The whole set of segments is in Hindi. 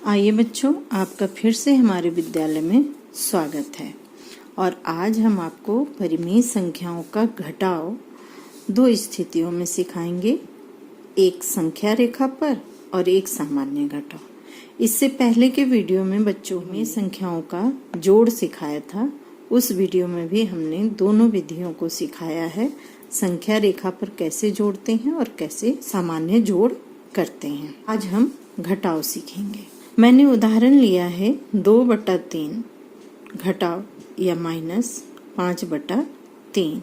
आइए बच्चों, आपका फिर से हमारे विद्यालय में स्वागत है। और आज हम आपको परिमेय संख्याओं का घटाव दो स्थितियों में सिखाएंगे, एक संख्या रेखा पर और एक सामान्य घटाव। इससे पहले के वीडियो में बच्चों में संख्याओं का जोड़ सिखाया था। उस वीडियो में भी हमने दोनों विधियों को सिखाया है, संख्या रेखा पर कैसे जोड़ते हैं और कैसे सामान्य जोड़ करते हैं। आज हम घटाव सीखेंगे। मैंने उदाहरण लिया है 2/3 घटाव या माइनस 5/3।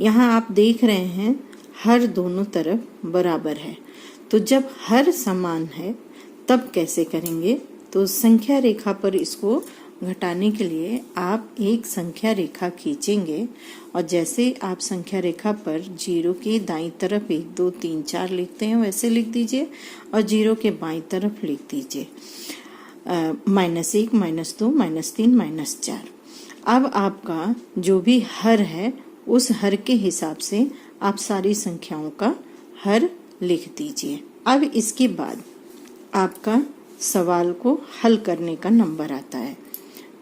यहाँ आप देख रहे हैं हर दोनों तरफ बराबर है, तो जब हर समान है तब कैसे करेंगे? तो संख्या रेखा पर इसको घटाने के लिए आप एक संख्या रेखा खींचेंगे और जैसे आप संख्या रेखा पर जीरो के दाईं तरफ 1 2 3 4 लिखते हैं वैसे लिख दीजिए और जीरो के बाईं तरफ लिख दीजिए -1 -2 -3 -4। अब आपका जो भी हर है उस हर के हिसाब से आप सारी संख्याओं का हर लिख दीजिए। अब इसके बाद आपका सवाल को हल करने का नंबर आता है।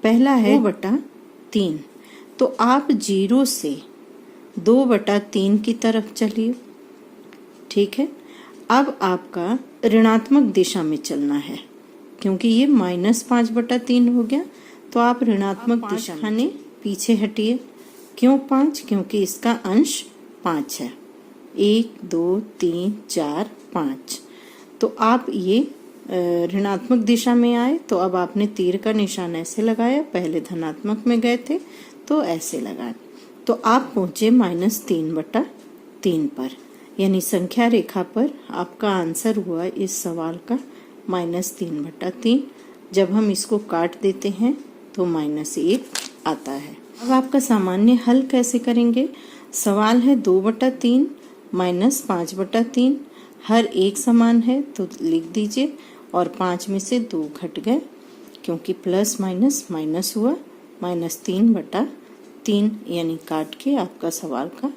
पहला है 2/3, तो आप 0 से 2/3 की तरफ चलिए। ठीक है, अब आपका ऋणात्मक दिशा में चलना है क्योंकि ये -5/3 हो गया, तो आप ऋणात्मक दिशा में पीछे हटिए। क्यों 5? क्योंकि इसका अंश 5 है। 1 2 3 4 5। तो आप ये ऋणात्मक दिशा में आए, तो अब आपने तीर का निशान ऐसे लगाया, पहले धनात्मक में गए थे तो ऐसे लगाए, तो आप पहुंचे -3/3 पर, यानी संख्या रेखा पर आपका आंसर हुआ इस सवाल का -3/3। जब हम इसको काट देते हैं तो -1 आता है। अब आपका सामान्य हल कैसे करेंगे? सवाल है 2/3 -5/3, हर एक समान है तो लिख दीजिए और 5 में से 2 घट गए क्योंकि प्लस माइनस माइनस हुआ, -3/3, यानी काट के आपका सवाल का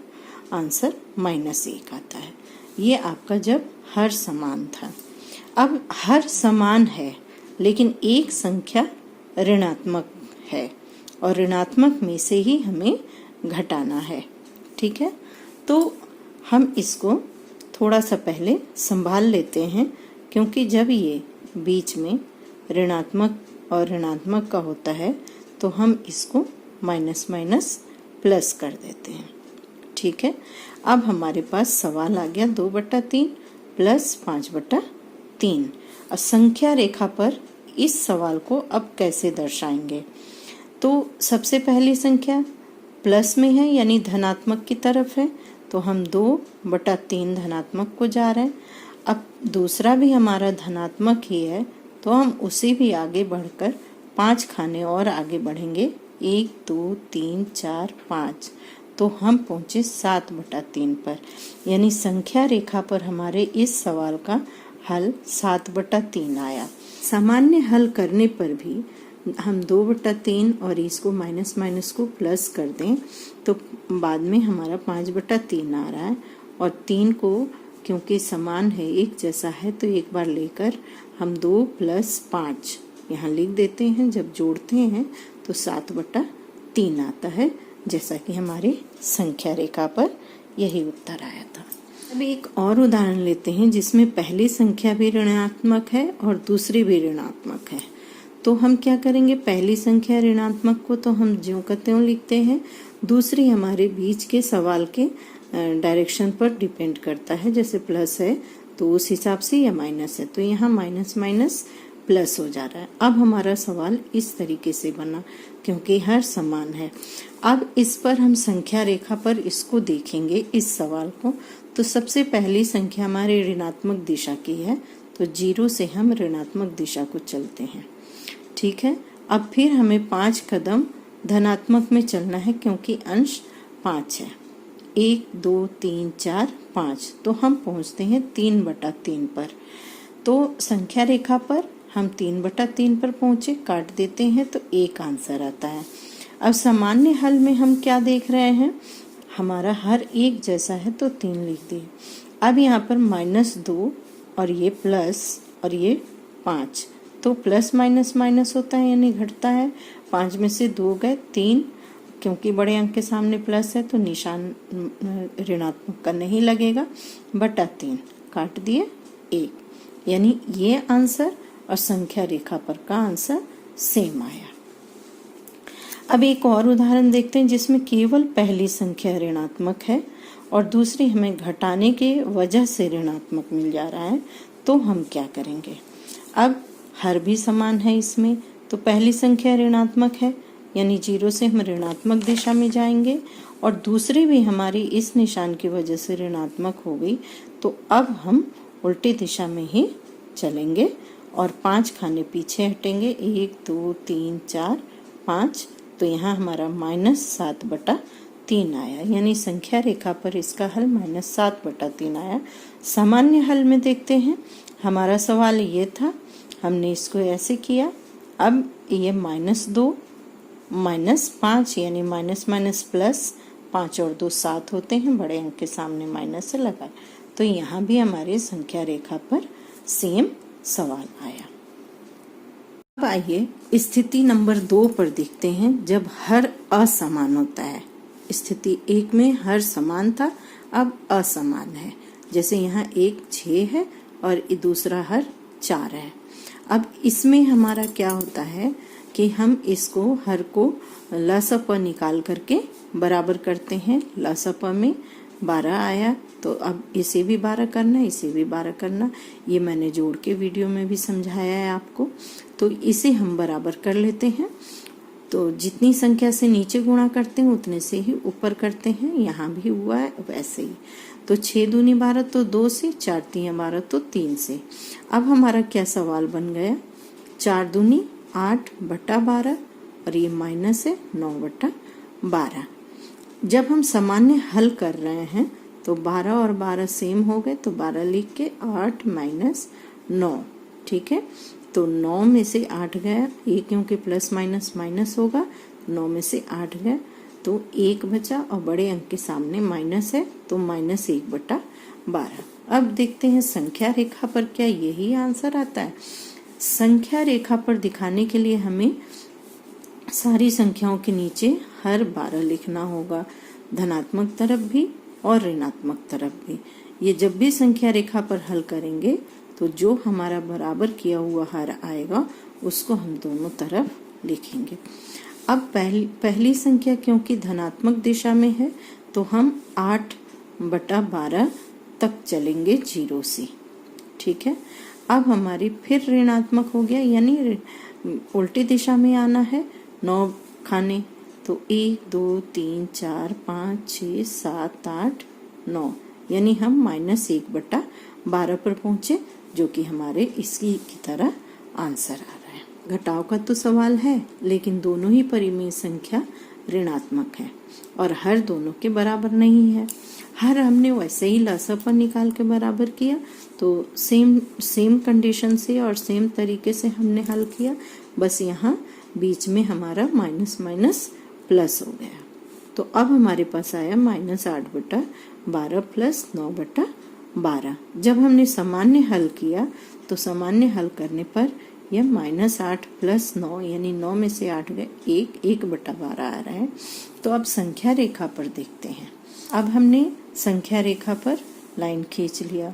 आंसर -1 आता है। ये आपका जब हर समान था। अब हर समान है लेकिन एक संख्या ऋणात्मक है और ऋणात्मक में से ही हमें घटाना है। ठीक है, तो हम इसको थोड़ा सा पहले संभाल लेते हैं क्योंकि जब ये बीच में ऋणात्मक और ऋणात्मक का होता है तो हम इसको माइनस माइनस प्लस कर देते हैं। ठीक है, अब हमारे पास सवाल आ गया 2/3 प्लस 5/3। और संख्या रेखा पर इस सवाल को अब कैसे दर्शाएंगे? तो सबसे पहली संख्या प्लस में है यानी धनात्मक की तरफ है, तो हम 2/3 धनात्मक को जा रहे हैं। अब दूसरा भी हमारा धनात्मक ही है तो हम उसे भी आगे बढ़कर 5 खाने और आगे बढ़ेंगे, 1 2 3 4 5, तो हम पहुंचे 7/3 पर, यानी संख्या रेखा पर हमारे इस सवाल का हल 7/3 आया। सामान्य हल करने पर भी हम 2/3 और इसको माइनस माइनस को प्लस कर दें तो बाद में हमारा 5/3 आ रहा है, और 3 को क्योंकि समान है एक जैसा है तो एक बार लेकर हम 2 + 5 यहाँ लिख देते हैं। जब जोड़ते हैं तो 7/3 आता है, जैसा कि हमारी संख्या रेखा पर यही उत्तर आया था। अब एक और उदाहरण लेते हैं जिसमें पहली संख्या भी ऋणात्मक है और दूसरी भी ऋणात्मक है। तो हम क्या करेंगे? पहली संख्या ऋणात्मक को तो हम ज्यों का त्यों लिखते हैं, दूसरी हमारे बीच के सवाल के डायरेक्शन पर डिपेंड करता है, जैसे प्लस है तो उस हिसाब से, या माइनस है तो यहाँ माइनस माइनस प्लस हो जा रहा है। अब हमारा सवाल इस तरीके से बना क्योंकि हर समान है। अब इस पर हम संख्या रेखा पर इसको देखेंगे इस सवाल को, तो सबसे पहली संख्या हमारी ऋणात्मक दिशा की है, तो 0 से हम ऋणात्मक दिशा को चलते हैं। ठीक है, अब फिर हमें 5 कदम धनात्मक में चलना है क्योंकि अंश 5 है, 1 2 3 4 5, तो हम पहुंचते हैं 3/3 पर। तो संख्या रेखा पर हम 3/3 पर पहुंचे, काट देते हैं तो 1 आंसर आता है। अब सामान्य हल में हम क्या देख रहे हैं? हमारा हर एक जैसा है तो 3 लिख दिए। अब यहाँ पर -2 और ये प्लस और ये 5, तो प्लस माइनस माइनस होता है यानी घटता है। 5 में से 2 गए 3, क्योंकि बड़े अंक के सामने प्लस है तो निशान ऋणात्मक का नहीं लगेगा, बटा 3 काट दिए 1, यानी ये आंसर और संख्या रेखा पर का आंसर सेम आया। अब एक और उदाहरण देखते हैं जिसमें केवल पहली संख्या ऋणात्मक है और दूसरी हमें घटाने के वजह से ऋणात्मक मिल जा रहा है, तो हम क्या करेंगे। अब हर भी समान है इसमें, तो पहली संख्या ऋणात्मक है यानी 0 से हम ऋणात्मक दिशा में जाएंगे और दूसरी भी हमारी इस निशान की वजह से ऋणात्मक हो गई, तो अब हम उल्टी दिशा में ही चलेंगे और 5 खाने पीछे हटेंगे। 1 2 3 4 5, तो यहाँ हमारा -7/3 आया, यानी संख्या रेखा पर इसका हल -7/3 आया। सामान्य हल में देखते हैं, हमारा सवाल ये था, हमने इसको ऐसे किया। अब ये -2 -5 यानी माइनस माइनस प्लस, 5 और 2 7 होते हैं, बड़े अंक के सामने माइनस से लगा, तो यहाँ भी हमारे संख्या रेखा पर सेम सवाल आया। अब आइए स्थिति नंबर 2 पर देखते हैं, जब हर असमान होता है। स्थिति 1 में हर समान था, अब असमान है। जैसे यहाँ 1 6 है और दूसरा हर 4 है। अब इसमें हमारा क्या होता है कि हम इसको हर को लसप निकाल करके बराबर करते हैं। लसप में 12 आया, तो अब इसे भी 12 करना, इसे भी 12 करना, ये मैंने जोड़ के वीडियो में भी समझाया है आपको। तो इसे हम बराबर कर लेते हैं, तो जितनी संख्या से नीचे गुणा करते हैं उतने से ही ऊपर करते हैं, यहाँ भी हुआ है वैसे ही। तो 6 दूनी 12 तो 2 से, 4 तीन 12 तो 3 से। अब हमारा क्या सवाल बन गया, 4 दूनी 8/12 और ये माइनस है 9/12। जब हम सामान्य हल कर रहे हैं तो 12 और 12 सेम हो गए, तो 12 लिख के 8 - 9, ठीक है। तो 9 में से 8 गया, ये क्योंकि प्लस माइनस माइनस होगा, 9 में से 8 गया तो 1 बचा और बड़े अंक के सामने माइनस है तो -1/12। अब देखते हैं संख्या रेखा पर क्या यही आंसर आता है। संख्या रेखा पर दिखाने के लिए हमें सारी संख्याओं के नीचे हर 12 लिखना होगा, धनात्मक तरफ भी और ऋणात्मक तरफ भी। ये जब भी संख्या रेखा पर हल करेंगे तो जो हमारा बराबर किया हुआ हर आएगा उसको हम दोनों तरफ लिखेंगे। अब पहली संख्या क्योंकि धनात्मक दिशा में है तो हम 8/12 तक चलेंगे 0 से, ठीक है। अब हमारी फिर ऋणात्मक हो गया, यानी उल्टी दिशा में आना है। 9 खाने, तो 1 2 3 4 5 6 7 8 9, यानी हम -1/12 पर पहुंचे, जो कि हमारे इसकी की तरह आंसर आ रहा है। घटाव का तो सवाल है, लेकिन दोनों ही परिमेय संख्या ऋणात्मक है और हर दोनों के बराबर नहीं है। हर हमने वैसे ही लसप पर निकाल के बराबर किया, तो सेम कंडीशन से और सेम तरीके से हमने हल किया, बस यहाँ बीच में हमारा माइनस माइनस प्लस हो गया। तो अब हमारे पास आया -8/12 प्लस 9/12। जब हमने सामान्य हल किया तो सामान्य हल करने पर यह -8 प्लस 9 यानी 9 में से 8 गए, 1/12 आ रहा है। तो अब संख्या रेखा पर देखते हैं। अब हमने संख्या रेखा पर लाइन खींच लिया,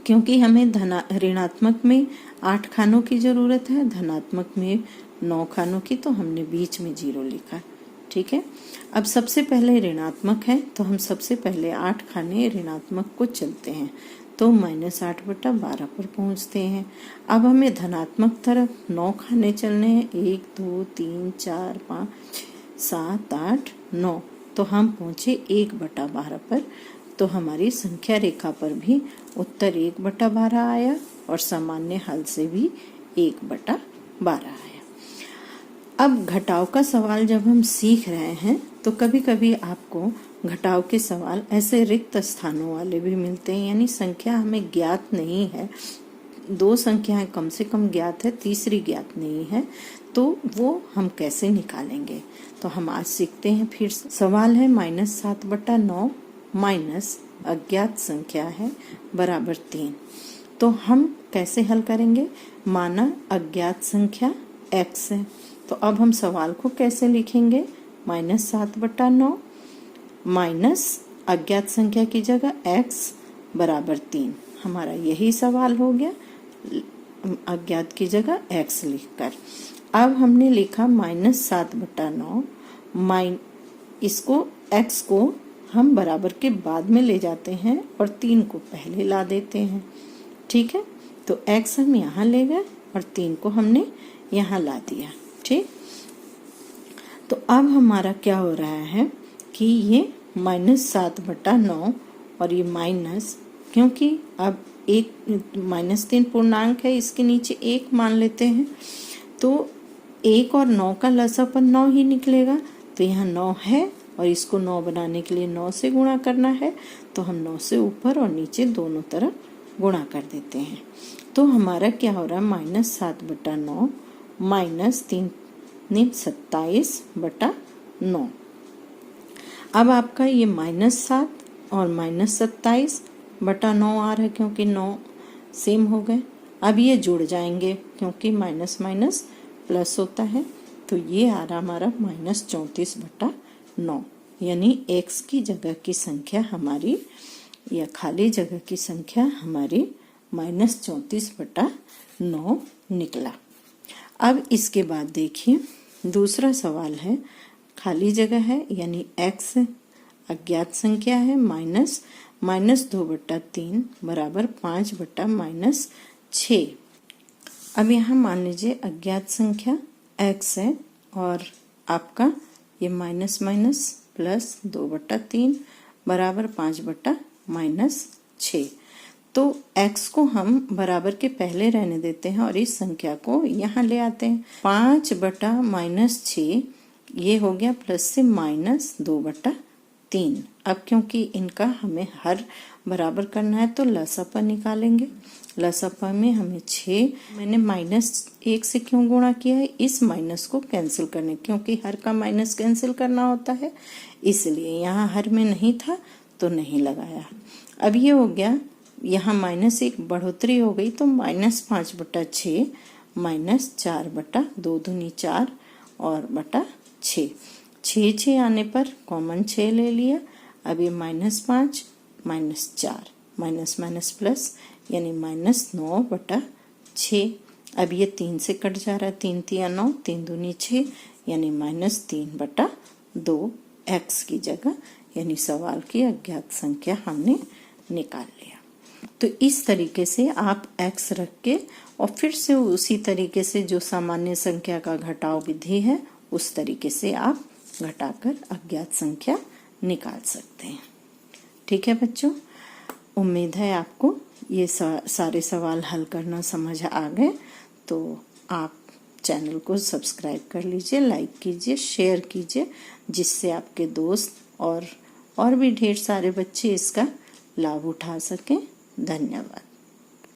क्योंकि हमें ऋणात्मक में 8 खानों की जरूरत है, धनात्मक में 9 खानों की, तो हमने बीच में 0 लिखा, ठीक है। अब सबसे पहले ऋणात्मक है तो हम सबसे पहले 8 खाने ऋणात्मक को चलते हैं, तो -8/12 पर पहुंचते हैं। अब हमें धनात्मक तरफ 9 खाने चलने हैं, 1 2 3 4 5 7 8 9, तो हम पहुंचे 1/12 पर। तो हमारी संख्या रेखा पर भी उत्तर 1/12 आया और सामान्य हल से भी 1/12 आया। अब घटाव का सवाल जब हम सीख रहे हैं तो कभी कभी आपको घटाव के सवाल ऐसे रिक्त स्थानों वाले भी मिलते हैं, यानी संख्या हमें ज्ञात नहीं है, 2 संख्याएं कम से कम ज्ञात है, तीसरी ज्ञात नहीं है, तो वो हम कैसे निकालेंगे। तो हम आज सीखते हैं। फिर सवाल है -7/9 माइनस अज्ञात संख्या है बराबर 3। तो हम कैसे हल करेंगे? माना अज्ञात संख्या x है, तो अब हम सवाल को कैसे लिखेंगे? -7/9 माइनस अज्ञात संख्या की जगह x बराबर 3। हमारा यही सवाल हो गया, अज्ञात की जगह x लिखकर। अब हमने लिखा -7/9 इसको x को हम बराबर के बाद में ले जाते हैं और 3 को पहले ला देते हैं। ठीक है, तो x हम यहाँ ले गए और 3 को हमने यहाँ ला दिया। ठीक, तो अब हमारा क्या हो रहा है कि ये -7/9 और ये माइनस, क्योंकि अब एक -3 पूर्णांक है, इसके नीचे 1 मान लेते हैं, तो 1 और 9 का लसापन 9 ही निकलेगा। तो यहाँ 9 है और इसको 9 बनाने के लिए 9 से गुणा करना है, तो हम 9 से ऊपर और नीचे दोनों तरफ गुणा कर देते हैं। तो हमारा क्या हो रहा है? -7/9 माइनस 3 27/9। अब आपका ये -7 और -27/9 आ रहा है, क्योंकि 9 सेम हो गए। अब ये जुड़ जाएंगे क्योंकि माइनस माइनस प्लस होता है, तो ये आ रहा हमारा -34/9, यानी x की जगह की संख्या हमारी, या खाली जगह की संख्या हमारी -34/9 निकला। अब इसके बाद देखिए दूसरा सवाल है, खाली जगह है यानी x अज्ञात संख्या है, -2/3 बराबर 5/-6। अब यहाँ मान लीजिए अज्ञात संख्या x है और आपका ये माइनस माइनस प्लस 2/3 बराबर 5/-6। तो x को हम बराबर के पहले रहने देते हैं और इस संख्या को यहाँ ले आते हैं। 5/-6 ये हो गया, प्लस से -2/3। अब क्योंकि इनका हमें हर बराबर करना है तो लसापा निकालेंगे। लसापा में हमें 6, मैंने -1 से क्यों गुणा किया है? इस माइनस को कैंसिल करने, क्योंकि हर का माइनस कैंसिल करना होता है, इसलिए यहाँ हर में नहीं था तो नहीं लगाया। अब ये हो गया, यहाँ -1 बढ़ोतरी हो गई, तो -5/6 -4/2 दूनी 4 और बटा 6। 6 आने पर कॉमन 6 ले लिया। अब ये -5 -4 माइनस माइनस प्लस, यानी -9/6। अब ये 3 से कट जा रहा है, 3 3 9, 3 दूनी 6, यानी -3/2 x की जगह, यानी सवाल की अज्ञात संख्या हमने निकाल लिया। तो इस तरीके से आप x रख के और फिर से उसी तरीके से जो सामान्य संख्या का घटाव विधि है उस तरीके से आप घटाकर अज्ञात संख्या निकाल सकते हैं। ठीक है बच्चों, उम्मीद है आपको ये सारे सवाल हल करना समझ आ गए। तो आप चैनल को सब्सक्राइब कर लीजिए, लाइक कीजिए, शेयर कीजिए, जिससे आपके दोस्त और भी ढेर सारे बच्चे इसका लाभ उठा सकें। धन्यवाद।